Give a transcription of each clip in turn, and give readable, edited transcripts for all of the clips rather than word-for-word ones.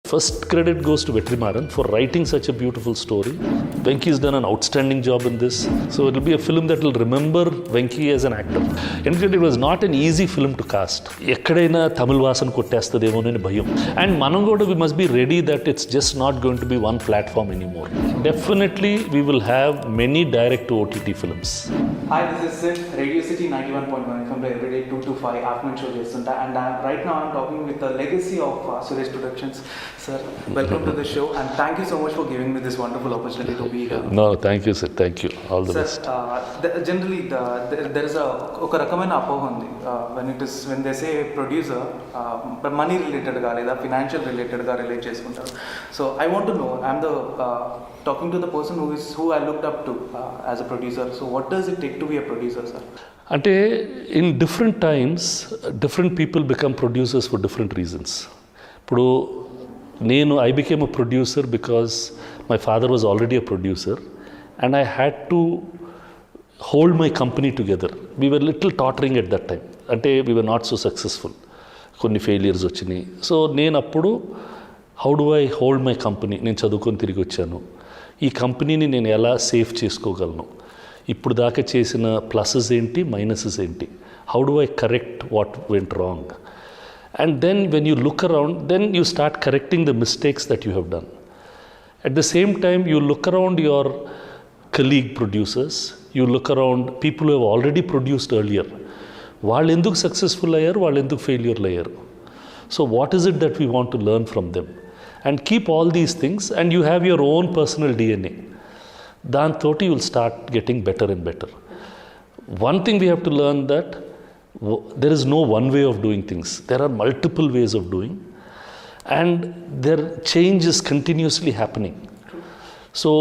First credit goes to Vetrimaran for writing such a beautiful story. Venki's done an outstanding job in this. So it will be a film that will remember Venki as an actor. And it was not an easy film to cast. Ekkadaina Tamil vasan kottestademo ani bhayam. And manam kuda we must be ready that it's just not going to be one platform anymore. Definitely we will have many direct to OTT films. Hi, this is Sid, Radio City 91.1 from the Everyday 2 to 5 afternoon show చేస్తుంటా and right now I'm talking with the legacy of Suresh Productions. Sir, welcome to the show and thank you so much for giving me this wonderful opportunity to be here. No, thank you Sid, thank you. All the best. Generally there is ఒక రకమైన అపోహ ఉంది when they say producer money related గా లేదా financial related గా relate చేసుకుంటారు. So I want to know, I'm the talking to the person who I looked up to as a producer. So what does it take to be a producer, sir? అంటే in different times different people become producers for different reasons. ఇప్పుడు I became a producer because my father was already a producer and I had to hold my company together. We were little tottering at that time. అంటే we were not so successful. కొన్ని failures వచ్చినాయి. So నేను అప్పుడు how do I hold my company? నేను చదువుకొని తిరిగి వచ్చాను. ఈ కంపెనీని నేను ఎలా సేఫ్ చేసుకోగలను, ఇప్పుడు దాకా చేసిన ప్లసెస్ ఏంటి, మైనసెస్ ఏంటి, how do I correct what went wrong, and then when you look around then you start correcting the mistakes that you have done. At the same time you look around your colleague producers, you look around people who have already produced earlier. వాళ్ళు ఎందుకు successful అయ్యారు, వాళ్ళు ఎందుకు ఫెయిల్యూర్లు అయ్యారు, so what is it that we want to learn from them. And keep all these things and you have your own personal DNA. Dantoti you will start getting better and better. One thing we have to learn that there is no one way of doing things. There are multiple ways of doing and their change is continuously happening. So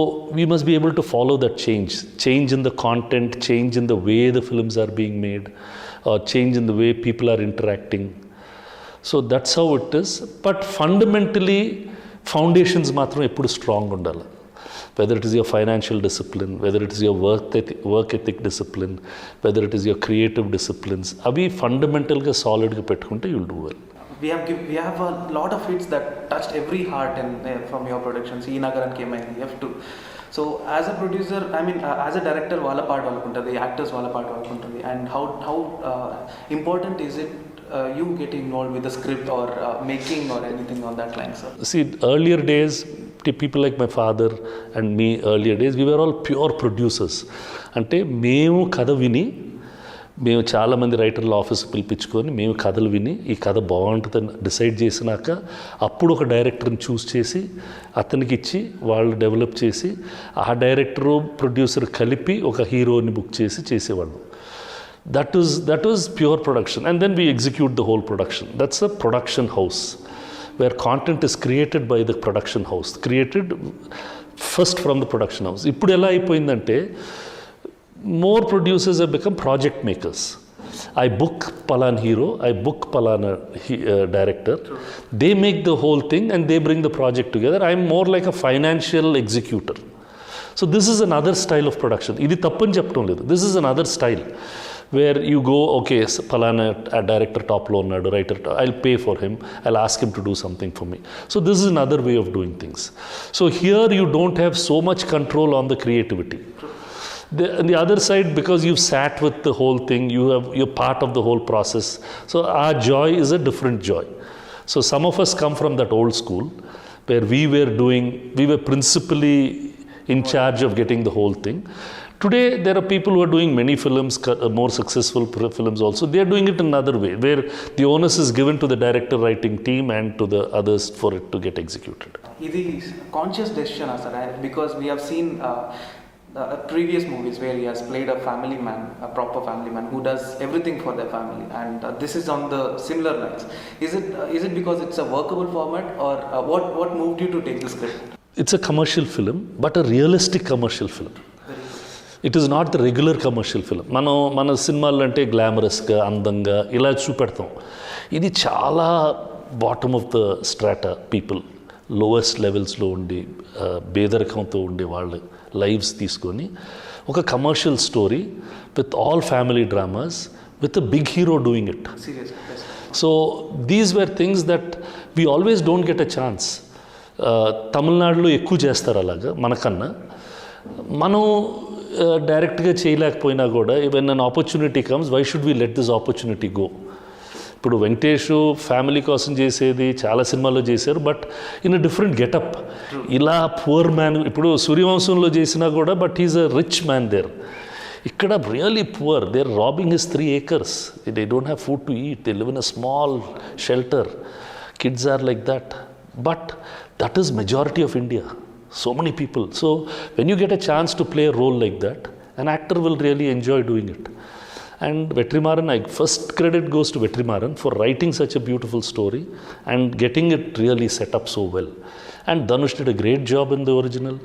we must be able to follow that change in the content, change in the way the films are being made, or change in the way people are interacting. So that's how it is. But fundamentally foundations మాత్రం ఎప్పుడు strong ఉండాలి. Whether it is your financial discipline, whether it is your work ethic discipline, whether it is your creative disciplines, అవి ఫండమెంటల్గా సాలిడ్గా పెట్టుకుంటే you'll do well. We have a lot of hits that touched every heart from your productions. ఈ నగరానికి ఏమైంది, F2. So as a producer, I mean as a director వాళ్ళ పాట వాళ్ళకు ఉంటుంది, యాక్టర్స్ వాళ్ళ పాట వాళ్ళకు ఉంటుంది, and how important is it you get involved with the script or making or anything on that line, sir? See, earlier days, people like my father and me, earlier days, we were all pure producers. అంటే మేము కథ విని, మేము చాలామంది రైటర్ల ఆఫీస్కి పిలిపించుకొని మేము కథలు విని ఈ కథ బాగుంటుందని డిసైడ్ చేసినాక అప్పుడు ఒక డైరెక్టర్ని చూస్ చేసి అతనికి ఇచ్చి వాళ్ళు డెవలప్ చేసి ఆ డైరెక్టరు ప్రొడ్యూసర్ కలిపి ఒక హీరోని బుక్ చేసి చేసేవాళ్ళు. That was pure production, and then we execute the whole production. That's a production house where content is created by the production house, created first from the production house. Ippudu ela ayipoyindante more producers have become project makers. I book palan hero, I book palana director. They make the whole thing and they bring the project together. I'm more like a financial executor. So this is another style of production. Idi tappani cheppam ledhu. This is another style where you go, okay, palana director top lo unnadu, writer, I'll pay for him, I'll ask him to do something for me. So this is another way of doing things. So here you don't have so much control on the creativity. On the other side, because you've sat with the whole thing, you're part of the whole process. So our joy is a different joy. So some of us come from that old school where we were principally in charge of getting the whole thing. Today, there are people who are doing many films, more successful films also. They are doing it another way, where the onus is given to the director writing team and to the others for it to get executed. This is conscious decision, sir, because we have seen previous movies where he has played a family man, a proper family man who does everything for their family, and this is on the similar lines. Is it because it's a workable format, or what moved you to take the script? It's a commercial film, but a realistic commercial film. It is not the regular commercial film. మన సినిమాలు అంటే గ్లామరస్గా అందంగా ఇలా చూపెడతాం. ఇది చాలా bottom of the strata people, lowest లెవెల్స్లో ఉండి పేదరికంతో ఉండే వాళ్ళ లైవ్స్ తీసుకొని ఒక commercial story with all family dramas with a big hero doing it. So these were things that we always don't get a chance. తమిళనాడులో ఎక్కువ చేస్తారు అలాగా మనకన్నా. మనం డైరెక్ట్గా చేయలేకపోయినా కూడా when an opportunity comes, why should we let this opportunity go? ఇప్పుడు వెంకటేష్ ఫ్యామిలీ కోసం చేసేది చాలా సినిమాల్లో చేశారు, but in a different getup. ఇలా పువర్ మ్యాన్, ఇప్పుడు సూర్యవంశంలో చేసినా కూడా, but he's a rich man there. ఇక్కడ really poor, they are robbing his 3 acres. They don't have food to eat, they live in a small shelter. Kids are like that. But that is majority of India. So many people. So when you get a chance to play a role like that, an actor will really enjoy doing it. And Vetrimaran, first credit goes to Vetrimaran for writing such a beautiful story and getting it really set up so well. And Dhanush did a great job in the original.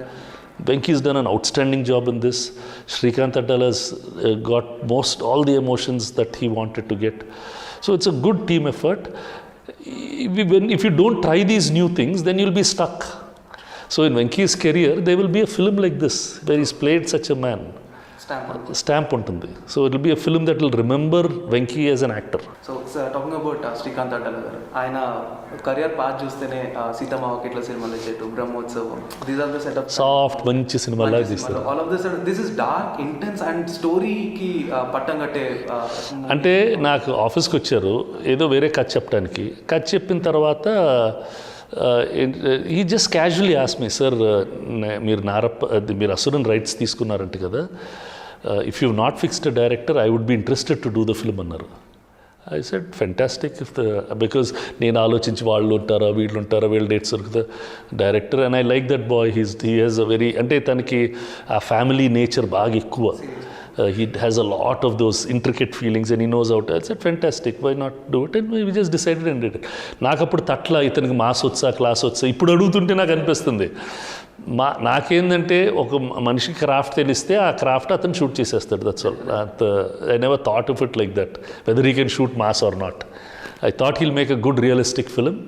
Venki's done an outstanding job in this. Srikanth Addal has got all the emotions that he wanted to get. So it's a good team effort. If you don't try these new things, then you'll be stuck. So in Venki's career, there will be a film like this, where he's played such a man. Stamp ఉంటుంది. So it will be a film that will remember Venki as an actor. So talking about Srikanth Addal garu, ఆయన career path చూస్తేనే సీతమ్మ వాకిట్ల సినిమాలు చేటు, Brahmotsavam, these are the setup, soft మంచి సినిమాలా తీస్తారు. All of this is dark, intense and స్టోరీకి పట్టం కట్టే. అంటే నాకు ఆఫీస్కి వచ్చారు ఏదో వేరే కథ చెప్పడానికి. కథ చెప్పిన తర్వాత ఈ just casually ask me, sir మీరు మీరు అసురన్ రైట్స్ తీసుకున్నారంట కదా, if you not fixed a director I would be interested to do the film అన్నారు. ఐ సెడ్ ఫెంటాస్టిక్, బికాజ్ నేను ఆలోచించి వాళ్ళు ఉంటారా వీళ్ళు డేట్స్ దొరుకుతా director. And I like that boy, he has a very, అంటే తనకి ఆ ఫ్యామిలీ నేచర్ బాగా ఎక్కువ. He has a lot of those intricate feelings and he knows how to. I said, fantastic, why not do it? And we just decided and did it. నాకు అప్పుడు తట్ల ఇతనికి mass వచ్చా class వచ్చా ఇప్పుడు అడుగుతుంటే నాకు అనిపిస్తుంది. నాకేందంటే ఒక మనిషికి క్రాఫ్ట్ తెలిస్తే ఆ క్రాఫ్ట్ అతను షూట్ చేసేస్తాడు, that's all. I never thought of it like that, whether he can shoot mass or not. I thought he'll make a good realistic film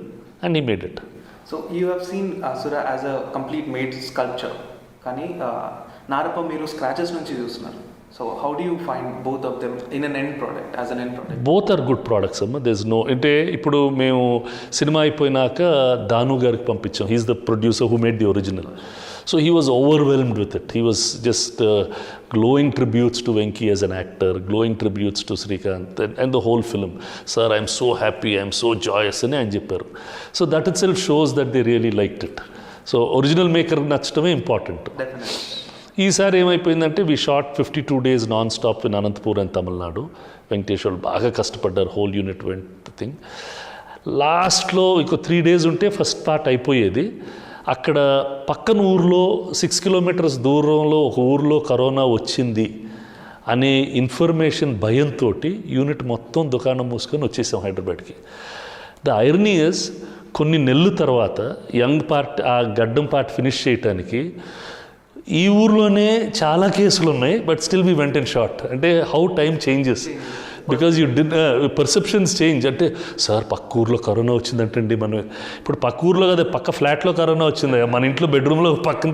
and he made it. So you have seen Asura as a complete made sculpture, కానీ నారప్ప మీరు scratches నుంచి చూస్తున్నారు. So how do you find both of them in an end product, as an end product? Both are good products amma. There's no, అంటే ఇప్పుడు మేము cinema అయిపోయినాక దాను గారికి పంపించాం. He's the producer who made the original. So he was overwhelmed with it. He was just glowing tributes to Venki as an actor, glowing tributes to Srikanth and the whole film. Sir, I'm so happy, I'm so joyous అని ఆయన చెప్పారు. So that itself shows that they really liked it. So original maker నచ్చడమే important. Definitely. ఈసారి ఏమైపోయిందంటే we shot 52 days non stop in Anantapur and Tamil Nadu. Venkatesh వాళ్ళు బాగా కష్టపడ్డారు, whole unit vent thing. లాస్ట్లో ఇంకో 3 days ఉంటే ఫస్ట్ పార్ట్ అయిపోయేది. అక్కడ పక్కన ఊర్లో 6 kilometers దూరంలో ఒక ఊర్లో కరోనా వచ్చింది అనే ఇన్ఫర్మేషన్ భయంతో యూనిట్ మొత్తం దుకాణం మూసుకొని వచ్చేసాం హైదరాబాద్కి. ద ఐరనీ ఇస్, కొన్ని నెలల తర్వాత యంగ్ పార్ట్ ఆ గడ్డం పార్ట్ ఫినిష్ చేయటానికి ఈ ఊర్లోనే చాలా కేసులు ఉన్నాయి, but still we went and shot. అంటే how time changes, because you the perceptions change. అంటే సార్ పక్క ఊర్లో కరోనా వచ్చిందంటండి, మనం ఇప్పుడు పక్క ఊర్లో కదా పక్క ఫ్లాట్లో కరోనా వచ్చింది, మన ఇంట్లో బెడ్రూమ్లో పక్కన.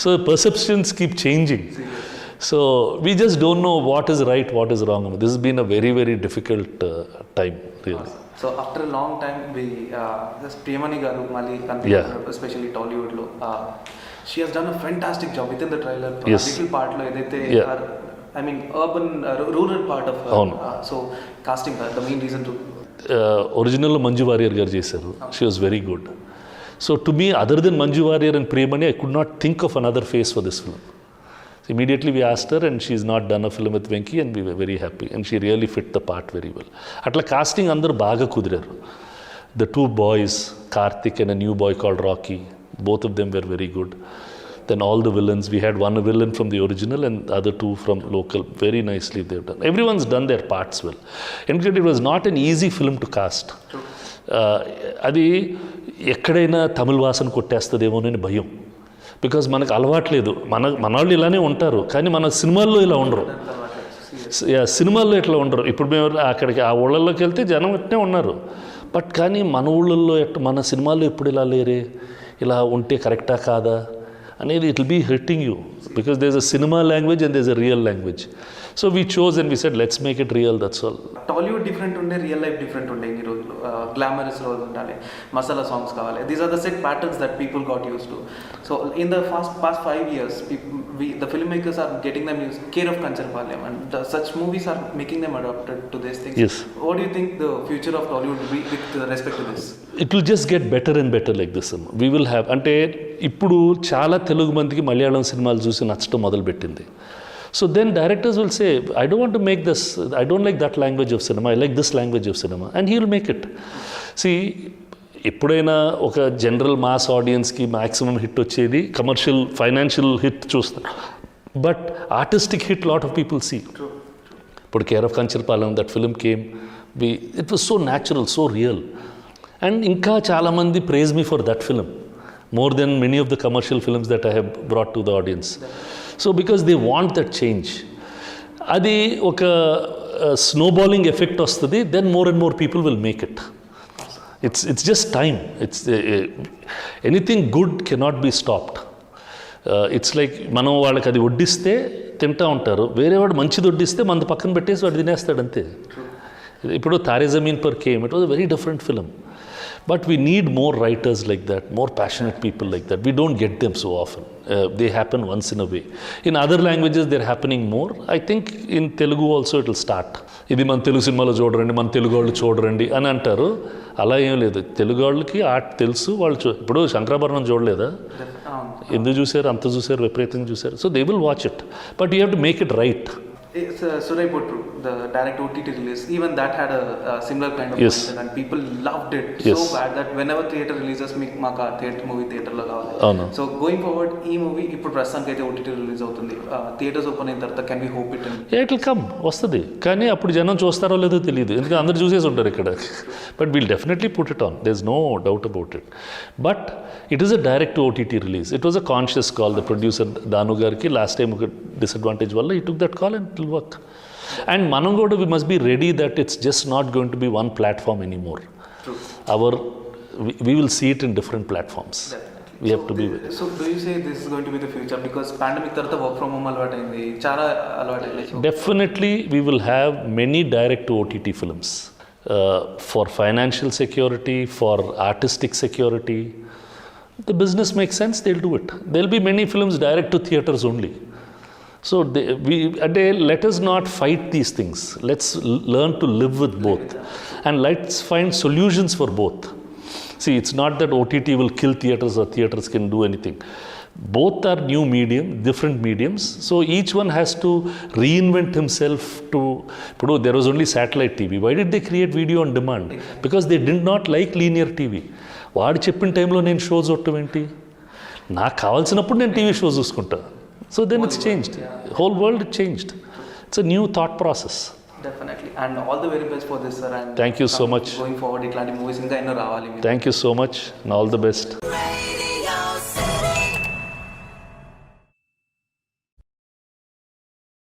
So perceptions keep changing. So we just don't know what is right, what is wrong. This has been a very very difficult time really. So after long time Priyamani garu మళ్ళీ ఎస్పెషల్లీ టాలీవుడ్లో she has done a fantastic job within the trailer. Yes. Little part lo edaithe I mean urban rural part of her. So casting her, the main reason to original Manju Warrier garu chesaru. She was very good. So to me, other than Manju Warrier and Premani, I could not think of another face for this film. So immediately we asked her and she's not done a film with Venki and we were very happy and she really fit the part very well. Atla casting andaru baga kudiraru. The 2 boys, Karthik and a new boy called Rocky, both of them were very good. Then all the villains, we had one villain from the original and the other 2 from local. Very nicely they've done. Everyone's done their parts well. And it was not an easy film to cast. అది ఎక్కడైనా తమిళ వాసన కొట్టేస్తుందేమోనని భయం. Because మనకు అలవాట్లేదు, మన వాళ్ళు ఇలానే ఉంటారు, కానీ మన సినిమాల్లో ఇలా ఉండరు. సినిమాల్లో ఇట్లా ఉండరు. ఇప్పుడు మేము అక్కడికి ఆ ఊళ్ళల్లోకి వెళ్తే జనం ఇట్నే ఉన్నారు, బట్ కానీ మన ఊళ్ళల్లో మన సినిమాల్లో ఎప్పుడు ఇలా లేరే, ఇలా ఉంటే కరెక్టా కాదా అనేది it will be hurting you, because there is a cinema language and there is a real language. So we chose and we said let's make it real, that's all. Tollywood different ఉండే, real life different ఉండే ఈ రోజులు. Glamorous role ఉండాలి, masala songs కావాలి. These are the set patterns that people got use to. So in the past 5 years, the filmmakers are getting them used care of Kancharpalyam, and such movies are making them adapted to these things. Yes. What do you think the future of Tollywood will be with respect to this? It will just get better and better like this. We will have, అంటే ఇప్పుడు చాలా తెలుగు మందికి మలయాళం సినిమాలు చూసి నచ్చడం మొదలుపెట్టింది. So then directors will say, I don't want to make this, I don't like that language of cinema, I like this language of cinema, and he will make it. See, ఎప్పుడైనా ఒక జనరల్ మాస్ ఆడియన్స్కి maximum hit వచ్చేది commercial financial hit చూస్తారు, but artistic hit lot of people see. ఇప్పుడు care of Kancharapalem, that film came, it was so natural, so real, and ఇంకా చాలామంది praise me for that film more than many of the commercial films that I have brought to the audience. So because they want that change. అది ఒక snowballing effect వస్తుంది, then more and more people will make it. It's just time. It's anything good cannot be stopped. It's like మనం వాళ్ళకి అది వడ్డిస్తే తింటూ ఉంటారు, వేరే వాడు మంచిది వడ్డిస్తే మన పక్కన పెట్టేసి వాడు తినేస్తాడు అంతే. ఇప్పుడు Taare Zameen Par came, it was a very different film, but we need more writers like that, more passionate people like that. We don't get them so often. They happen once in a way. In other languages they are happening more. I think in Telugu also it will start. ఇది మన తెలుగు సినిమాలో చూడరండి, మన తెలుగు వాళ్ళు చూడరండి అని అంటారు. అలా ఏం లేదు, తెలుగు వాళ్ళకి ఆర్ట్ తెలుసు, వాళ్ళు ఇప్పుడు శంకరాభరణం చూడలేదా, ఎందుకు చూశారు, అంత చూశారు, విపరీతంగా చూశారు. So they will watch it, but you have to make it right. Surai Potru, the direct OTT release, even that had a similar kind of content, and people loved it so bad that whenever theatre releases, maka theatre movie theatre lo kavali. So going forward, ee movie ippudu prastutaniki aithe OTT release avutundi, theatres open ayin tarvata can we hope it? Yeah, it will come, వస్తుంది, కానీ అప్పుడు జనం చూస్తారో లేదో తెలియదు, ఎందుకంటే అందరు చూసేసి ఉంటారు ఇక్కడ. But we'll definitely put it on, there is no doubt about it. But it is a direct OTT release. It was a conscious call. The producer Thanu గారికి లాస్ట్ టైం ఒక డిసడ్వాంటేజ్ వల్ల he took that call and it will work. And మనం కూడా we must be ready that it's just not going to be one platform anymore. True. We will see it in different platforms. Definitely. We have to be. So do you say this is going to be the future, because pandemic tarvata work from home alwat ayindi, chaala alwat ayindi? Definitely we will have many direct to OTT films for financial security, for artistic security. The business makes sense, they'll do it. There'll be many films direct to theaters only. So let us not fight these things. Let's learn to live with both, and let's find solutions for both. See, it's not that OTT will kill theaters or theaters can do anything. Both are new medium, different mediums. So each one has to reinvent himself to. There was only satellite TV. Why did they create video on demand? Because they did not like linear TV. వాడు చెప్పిన టైంలో నేను shows చూడటం ఏంటి, నాకు కావాల్సినప్పుడు నేను TV shows చూసుకుంటా. So then it's changed. Whole world changed. It's a new thought process. Definitely. And all the very best for this, sir. And thank you so much. Going forward, itlanti movies inga enno ravali. Thank you so much and all the best.